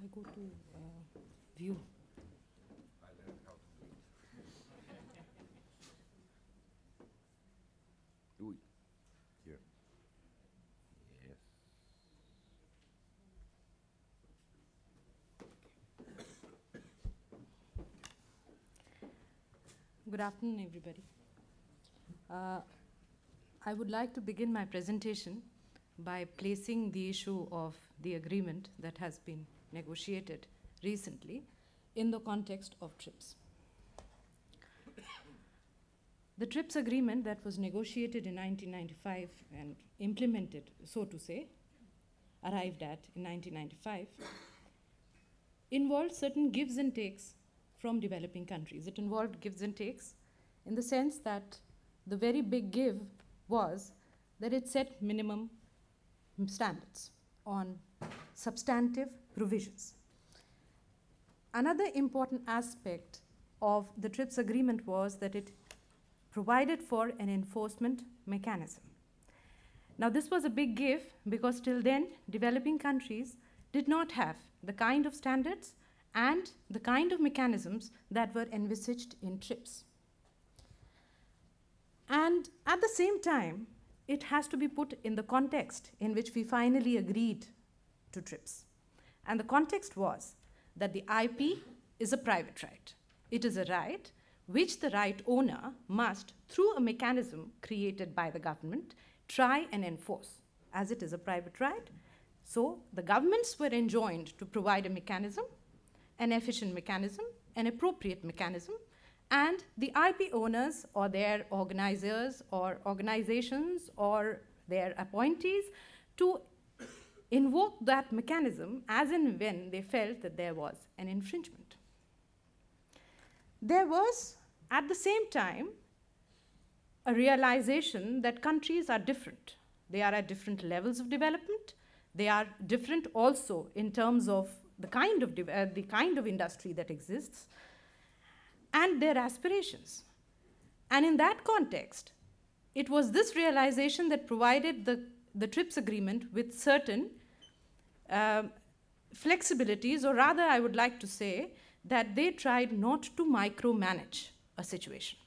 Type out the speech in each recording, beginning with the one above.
I go to view? I learned how to do it. Ooh. Here. Yes. Good afternoon, everybody. I would like to begin my presentation by placing the issue of the agreement that has been negotiated recently in the context of TRIPS. The TRIPS agreement that was negotiated in 1995 and implemented, so to say, arrived at in 1995, involved certain gives and takes from developing countries. It involved gives and takes in the sense that the very big give was that it set minimum standards on substantive provisions. Another important aspect of the TRIPS agreement was that it provided for an enforcement mechanism. Now, this was a big give because till then, developing countries did not have the kind of standards and the kind of mechanisms that were envisaged in TRIPS. And at the same time, it has to be put in the context in which we finally agreed to TRIPS. And the context was that the IP is a private right. It is a right which the right owner must, through a mechanism created by the government, try and enforce, as it is a private right. So the governments were enjoined to provide a mechanism, an efficient mechanism, an appropriate mechanism, and the IP owners or their organizers or organizations or their appointees to invoke that mechanism as and when they felt that there was an infringement. There was, at the same time, a realization that countries are different. They are at different levels of development. They are different also in terms of the kind of industry that exists and their aspirations. And in that context, it was this realization that provided the TRIPS agreement with certain flexibilities, or rather I would like to say that they tried not to micromanage a situation.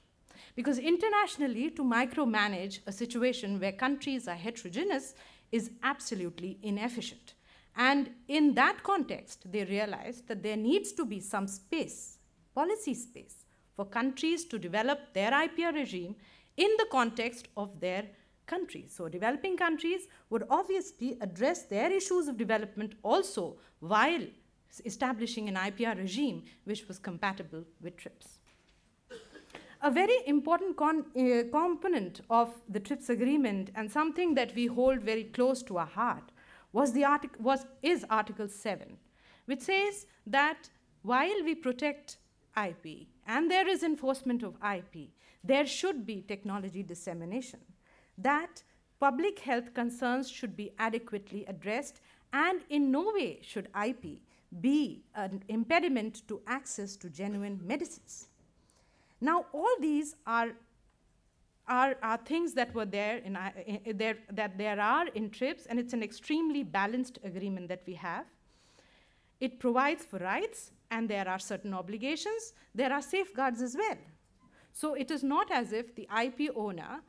Because internationally, to micromanage a situation where countries are heterogeneous is absolutely inefficient. And in that context, they realized that there needs to be some space, policy space, for countries to develop their IPR regime in the context of their countries. So developing countries would obviously address their issues of development also while establishing an IPR regime which was compatible with TRIPS. A very important component of the TRIPS agreement and something that we hold very close to our heart is Article 7, which says that while we protect IP and there is enforcement of IP, there should be technology dissemination, that public health concerns should be adequately addressed, and in no way should IP be an impediment to access to genuine medicines. Now, all these are things that were there in TRIPS, and it's an extremely balanced agreement that we have. It provides for rights, and there are certain obligations. There are safeguards as well. So it is not as if the IP owner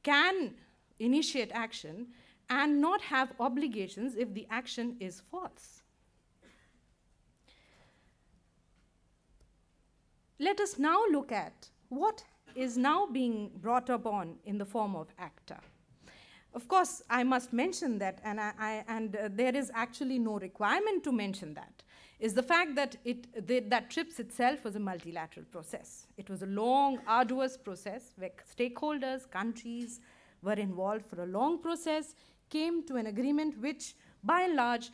can initiate action and not have obligations if the action is false. Let us now look at what is now being brought upon in the form of ACTA. Of course, I must mention that, and there is actually no requirement to mention that, is the fact that that TRIPS itself was a multilateral process. It was a long, arduous process where stakeholders, countries were involved for a long process, came to an agreement which, by and large,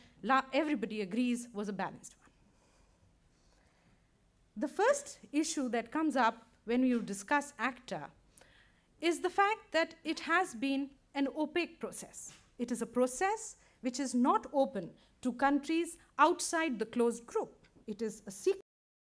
everybody agrees was a balanced one. The first issue that comes up when you discuss ACTA is the fact that it has been an opaque process. It is a process which is not open to countries outside the closed group. It is a secret